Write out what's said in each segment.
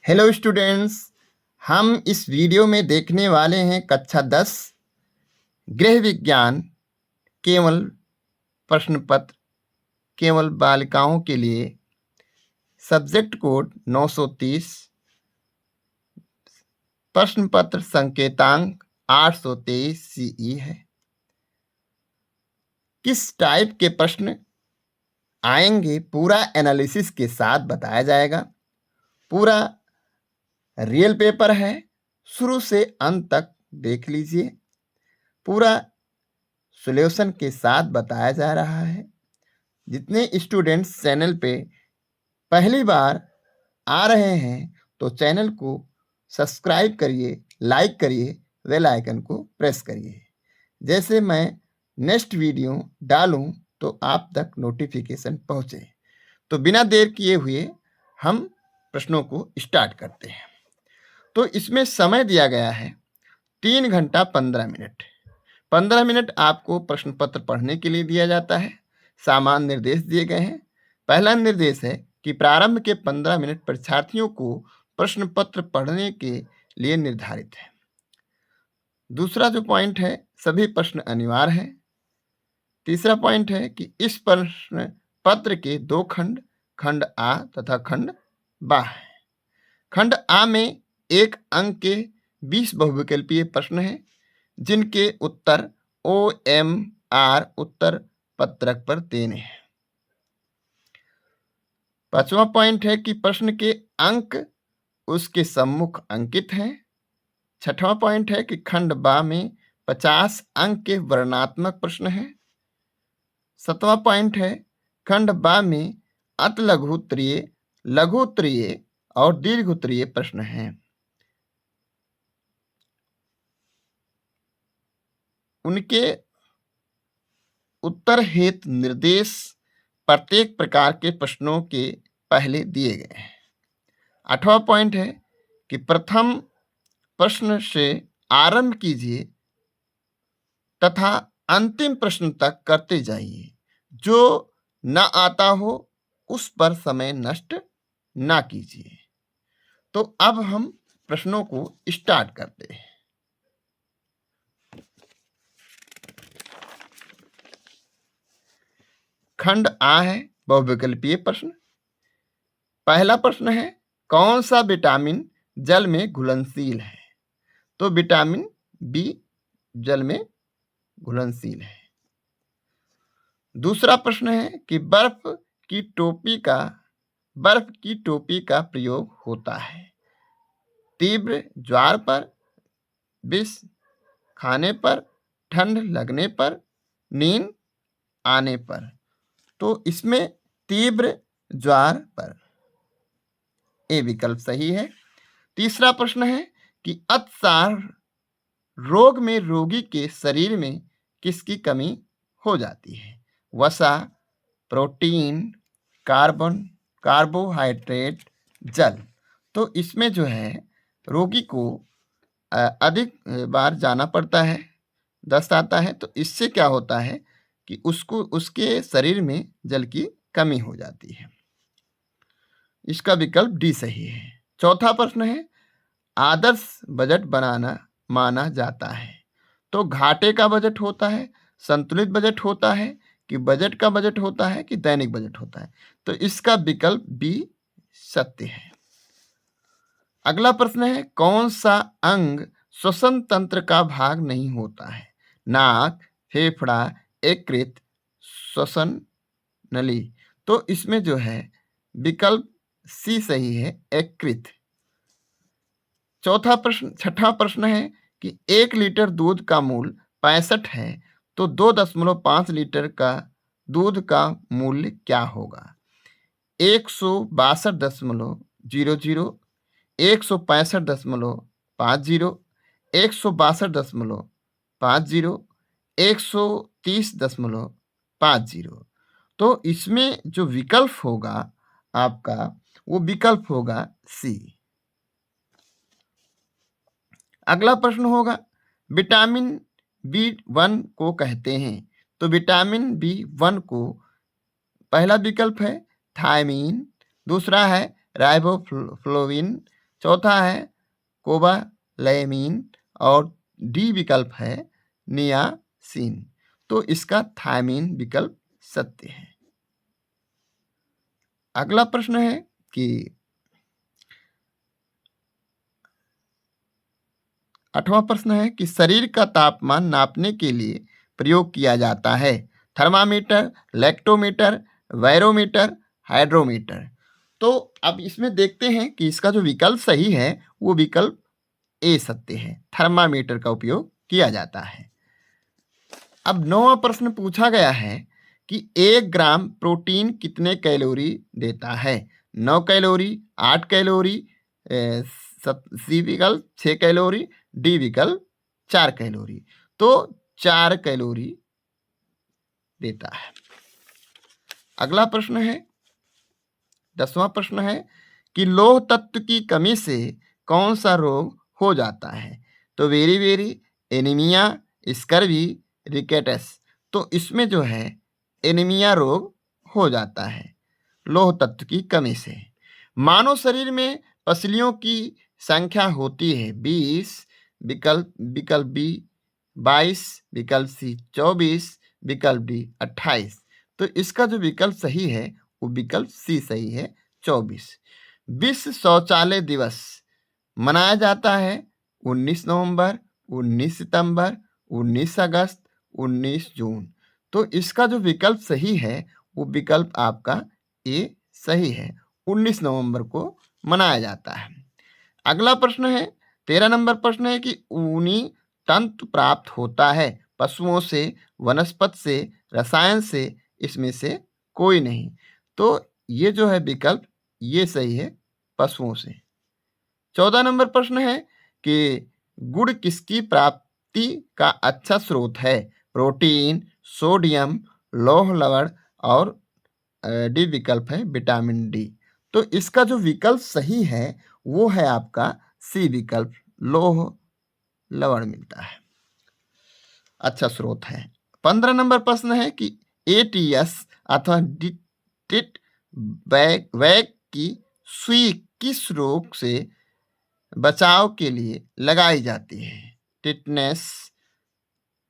Hello students. हम इस video में देखने वाले हैं कक्षा 10 गृह विज्ञान केवल प्रश्न पत्र केवल बालिकाओं के लिए सब्जेक्ट कोड 930 प्रश्न पत्र संकेतांक 823 सीई है। किस टाइप के प्रश्न आएंगे पूरा एनालिसिस के साथ बताया जाएगा। पूरा रियल पेपर है, शुरू से अंत तक देख लीजिए। पूरा सॉल्यूशन के साथ बताया जा रहा है। जितने स्टूडेंट्स चैनल पे पहली बार आ रहे हैं तो चैनल को सब्सक्राइब करिए, लाइक करिए, बेल आइकन को प्रेस करिए। जैसे मैं नेक्स्ट वीडियो डालूं तो आप तक नोटिफिकेशन पहुंचे। तो बिना देर किए हुए हम प्रश्नों को स्टार्ट करते हैं। तो इसमें समय दिया गया है 3 घंटा 15 मिनट। 15 मिनट आपको प्रश्न पत्र पढ़ने के लिए दिया जाता है। सामान्य निर्देश दिए गए हैं। पहला निर्देश है कि प्रारंभ के 15 मिनट परीक्षार्थियों को प्रश्न पत्र पढ़ने के लिए निर्धारित है। दूसरा जो पॉइंट है, सभी प्रश्न अनिवार्य हैं। तीसरा पॉइंट है कि इस प्रश्न पत्र के 2 खंड, खंड आ तथा खंड बा है। खंड आ में 1 अंक के 20 बहुविकल्पीय प्रश्न हैं जिनके उत्तर OMR उत्तर पत्रक पर देने हैं। 5वां पॉइंट है कि प्रश्न के अंक उसके सम्मुख अंकित हैं। 6वां पॉइंट है कि खंड बा में 50 अंक के वर्णनात्मक प्रश्न हैं। 7वां पॉइंट है खंड बा में अति लघु उत्तरीय, लघु उत्तरीय और दीर्घ उत्तरीय प्रश्न हैं। उनके उत्तर हेतु निर्देश प्रत्येक प्रकार के प्रश्नों के पहले दिए गए हैं। 8वां पॉइंट है कि प्रथम प्रश्न से आरंभ कीजिए तथा अंतिम प्रश्न तक करते जाइए। जो न आता हो उस पर समय नष्ट ना कीजिए। तो अब हम प्रश्नों को स्टार्ट करते हैं। खंड आ है बहुविकल्पीय प्रश्न। पहला प्रश्न है कौन सा विटामिन जल में घुलनशील है। तो विटामिन बी जल में घुलनशील है। दूसरा प्रश्न है कि बर्फ की टोपी का प्रयोग होता है तीव्र ज्वार पर, विष खाने पर, ठंड लगने पर, नींद आने पर। तो इसमें तीव्र ज्वार पर ए विकल्प सही है। तीसरा प्रश्न है कि अतिसार रोग में रोगी के शरीर में किसकी कमी हो जाती है। वसा, प्रोटीन, कार्बोहाइड्रेट, जल। तो इसमें जो है रोगी को अधिक बार जाना पड़ता है, दस्त आता है, तो इससे क्या होता है कि उसको उसके शरीर में जल की कमी हो जाती है। इसका विकल्प डी सही है। चौथा प्रश्न है आदर्श बजट बनाना माना जाता है। तो घाटे का बजट होता है, संतुलित बजट होता है कि बजट का बजट होता है कि दैनिक बजट होता है। तो इसका विकल्प बी सत्य है। अगला प्रश्न है कौन सा अंग श्वसन तंत्र का भाग नहीं होता है। नाक, फेफड़ा, यकृत, श्वसन नली। तो इसमें जो है विकल्प सी सही है, यकृत। छठा प्रश्न है कि 1 लीटर दूध का मूल्य 65 है तो 2.5 लीटर का दूध का मूल्य क्या होगा। 162.00, 165.50, 162.50, 130.50। तो इसमें जो विकल्प होगा आपका वो विकल्प होगा सी। अगला प्रश्न होगा विटामिन B1 को कहते हैं। तो विटामिन B1 को पहला विकल्प है थायमीन, दूसरा है राइबोफ्लोविन, चौथा है कोबालैमीन और डी विकल्प है नियासिन। तो इसका थायमीन विकल्प सत्य है। अगला प्रश्न है कि 8वां प्रश्न है कि शरीर का तापमान नापने के लिए प्रयोग किया जाता है थर्मामीटर, लैक्टोमीटर, बैरोमीटर, हाइड्रोमीटर। तो अब इसमें देखते हैं कि इसका जो विकल्प सही है वो विकल्प ए सत्य है, थर्मामीटर का उपयोग किया जाता है। अब 9वां प्रश्न पूछा गया है कि 1 ग्राम प्रोटीन कितने कैलोरी देता है? 9 कैलोरी, 8 कैलोरी, सी विकल्प 6 कैलोरी, डी विकल्प 4 कैलोरी। तो 4 कैलोरी देता है। अगला प्रश्न है 10वां प्रश्न है कि लौह तत्व की कमी से कौन सा रोग हो जाता है? तो बेरी, एनीमिया, स्कर्वी, रिकेटस। तो इसमें जो है एनीमिया रोग हो जाता है लौह तत्व की कमी से। मानव शरीर में पसलियों की संख्या होती है 20, विकल्प बी 22, विकल्प सी 24, विकल्प डी 28। तो इसका जो विकल्प सही है वो विकल्प सी सही है, 24। विश्व शौचालय दिवस मनाया जाता है 19 नवंबर, 19 सितंबर, 19 अगस्त, 19 जून। तो इसका जो विकल्प सही है वो विकल्प आपका ए सही है, 19 नवंबर को मनाया जाता है। अगला प्रश्न है 13 नंबर प्रश्न है कि ऊनी तंतु प्राप्त होता है पशुओं से, वनस्पति से, रसायन से, इसमें से कोई नहीं। तो ये जो है विकल्प ये सही है, पशुओं से। 14 नंबर प्रश्न है कि गुड़ किसकी प्राप्ति का अच्छा स्रोत है? प्रोटीन, सोडियम, लौह लवण और डी विकल्प है विटामिन डी। तो इसका जो विकल्प सही है वो है आपका सी विकल्प, लौह लवण मिलता है, अच्छा स्रोत है। 15 नंबर प्रश्न है कि एटीएस अथवा टिट बैग की सुई किस रोग से बचाव के लिए लगाई जाती है? टिटनेस,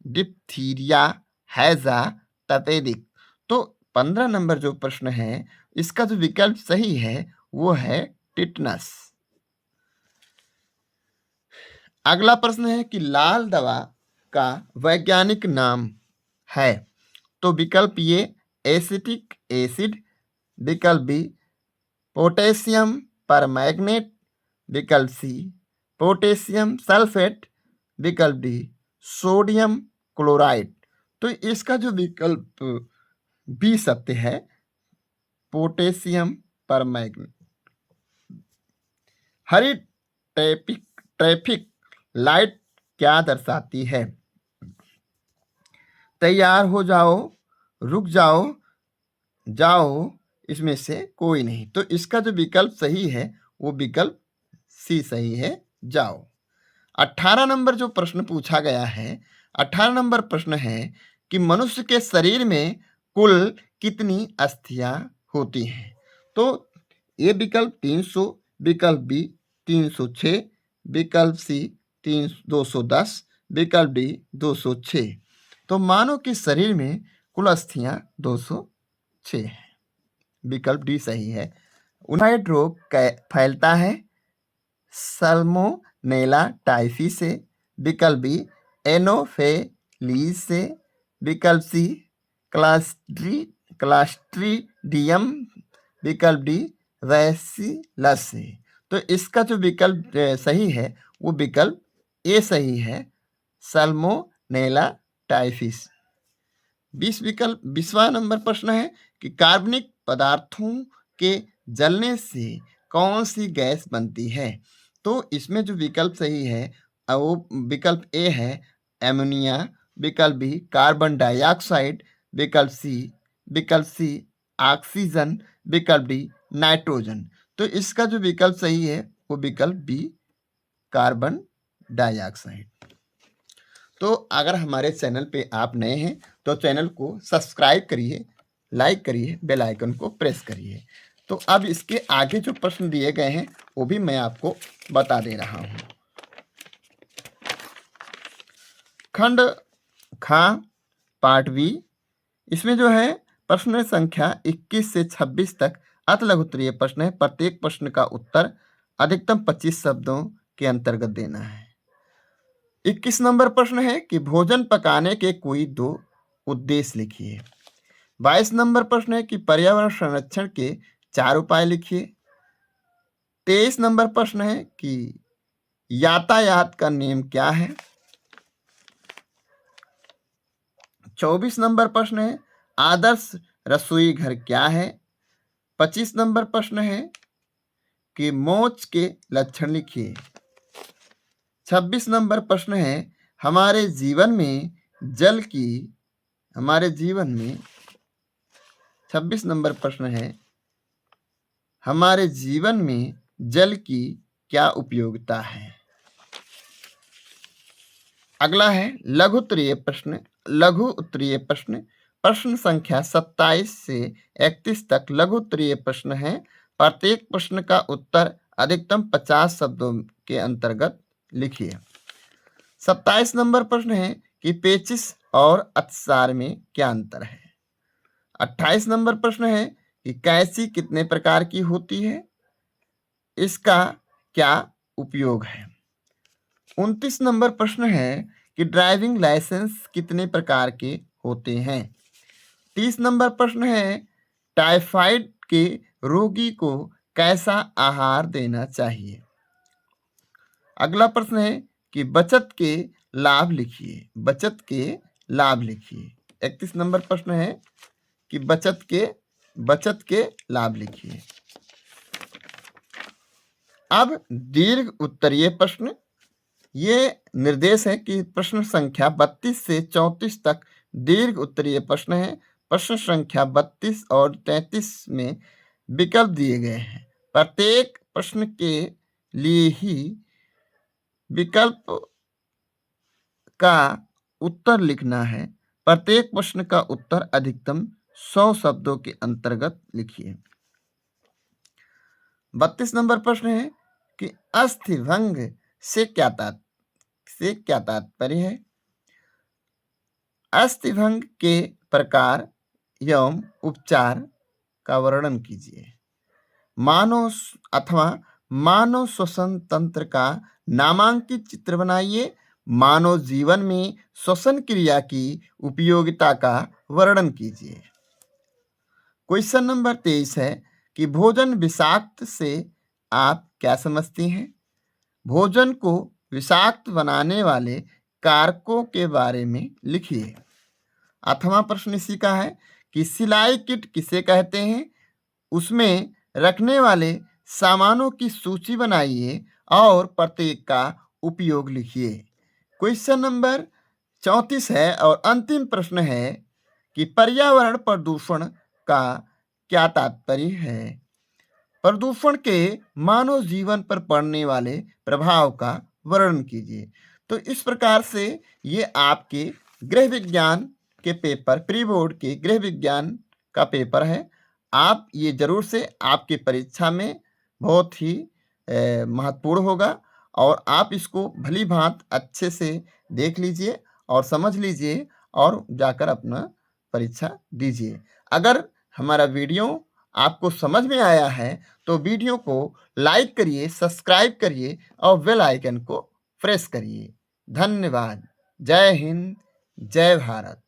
डिप्थीरिया, हैजा, तपेदिक। तो 15 नंबर जो प्रश्न है इसका जो विकल्प सही है वो है टिटनस। अगला प्रश्न है कि लाल दवा का वैज्ञानिक नाम है? तो विकल्प ये एसिटिक एसिड, विकल्प बी पोटेशियम परमैंगनेट, विकल्प सी पोटेशियम सल्फेट, विकल्प डी सोडियम क्लोराइड। तो इसका जो विकल्प बी सत्य है, पोटेशियम परमैंगनेट। हरी ट्रैफिक लाइट क्या दर्शाती है? तैयार हो जाओ, रुक जाओ, जाओ, इसमें से कोई नहीं। तो इसका जो विकल्प सही है वो विकल्प सी सही है, जाओ। 18 नंबर जो प्रश्न पूछा गया है, 18 नंबर प्रश्न है कि मनुष्य के शरीर में कुल कितनी अस्थियां होती हैं? तो ये विकल्प 300, विकल्प बी 306, विकल्प सी 210, विकल्प डी 206। तो मानव के शरीर में कुल अस्थियां 206 है, विकल्प डी सही है। टाइफाइड रोग फैलता है सल्मोनेला टाइफी से, विकल्प बी एनोफेलीज से, विकल्प सी क्लास्ट्रीडियम, विकल्प डी वैसिलस से। तो इसका जो विकल्प सही है वो विकल्प ए सही है, सल्मोनेला टाइफिस। 20वां नंबर प्रश्न है कि कार्बनिक पदार्थों के जलने से कौन सी गैस बनती है? तो इसमें जो विकल्प सही है वो विकल्प ए है एमोनिया, विकल्प बी कार्बन डाइऑक्साइड, विकल्प सी ऑक्सीजन, विकल्प डी नाइट्रोजन। तो इसका जो विकल्प सही है वो विकल्प बी कार्बन डाइऑक्साइड। तो अगर हमारे चैनल पे आप नए हैं तो चैनल को सब्सक्राइब करिए, लाइक करिए, बेल आइकन को प्रेस करिए तो अब इसके आगे जो प्रश्न दिए गए हैं वो भी मैं आपको बता दे रहा हूँ। खंड खा पार्ट बी, इसमें जो है प्रश्न संख्या 21 से 26 तक अति लघु उत्तरीय प्रश्न है। प्रत्येक प्रश्न का उत्तर अधिकतम 25 शब्दों के अंतर्गत देना है। 21 नंबर प्रश्न है कि भोजन पकाने के कोई 2 उद्देश्य लिखिए। 22 नंबर प्रश्न है कि पर्यावरण संरक्षण के 4 उपाय लिखिए। 23 नंबर प्रश्न है कि यातायात का नियम क्या है। 24 नंबर प्रश्न है आदर्श रसोई घर क्या है। 25 नंबर प्रश्न है कि मोच के लक्षण लिखिए। 26 नंबर प्रश्न है हमारे जीवन में 26 नंबर प्रश्न है हमारे जीवन में जल की क्या उपयोगिता है। अगला है लघु उत्तरीय प्रश्न। प्रश्न संख्या 27 से 31 तक लघु उत्तरीय प्रश्न है। प्रत्येक प्रश्न का उत्तर अधिकतम 50 शब्दों के अंतर्गत लिखिए। 27 नंबर प्रश्न है कि पेचिश और अतिसार में क्या अंतर है। 28 नंबर प्रश्न है कि कैंची कितने प्रकार की होती है, इसका क्या उपयोग है। 29 नंबर प्रश्न है कि ड्राइविंग लाइसेंस कितने प्रकार के होते हैं। 30 नंबर प्रश्न है टाइफाइड के रोगी को कैसा आहार देना चाहिए। अगला प्रश्न है कि बचत के लाभ लिखिए। 31 नंबर प्रश्न है कि बचत के लाभ लिखिए। अब दीर्घ उत्तरीय प्रश्न, ये निर्देश है कि प्रश्न संख्या 32 से 34 तक दीर्घ उत्तरीय प्रश्न है। प्रश्न संख्या 32 और 33 में विकल्प दिए गए हैं। प्रत्येक प्रश्न के लिए ही विकल्प का उत्तर लिखना है। प्रत्येक प्रश्न का उत्तर अधिकतम 100 शब्दों के अंतर्गत लिखिए। 32 नंबर प्रश्न है कि अस्थिभंग से क्या तात्पर्य है। अस्थिभंग के प्रकार एवं उपचार का वर्णन कीजिए। मानव श्वसन तंत्र का नामांकित चित्र बनाइए। मानव जीवन में श्वसन क्रिया की उपयोगिता का वर्णन कीजिए। क्वेश्चन नंबर 23 है कि भोजन विषाक्त से आप क्या समझती हैं। भोजन को विषाक्त बनाने वाले कारकों के बारे में लिखिए। 8वां प्रश्न इसी का है कि सिलाई किट किसे कहते हैं, उसमें रखने वाले सामानों की सूची बनाइए और प्रत्येक का उपयोग लिखिए। क्वेश्चन नंबर 34 है और अंतिम प्रश्न है कि पर्यावरण प्रदूषण का क्या तात्पर्य है। प्रदूषण के मानव जीवन पर पड़ने वाले प्रभाव का वर्णन कीजिए। तो इस प्रकार से ये आपके गृह विज्ञान के पेपर, प्री बोर्ड के गृह विज्ञान का पेपर है। आप ये जरूर से आपकी परीक्षा में बहुत ही महत्वपूर्ण होगा और आप इसको भली भांत अच्छे से देख लीजिए और समझ लीजिए और जाकर अपना परीक्षा दीजिए। अगर हमारा वीडियो आपको समझ में आया है तो वीडियो को लाइक करिए, सब्सक्राइब करिए और बेल आइकन को प्रेस करिए। धन्यवाद। जय हिंद, जय भारत।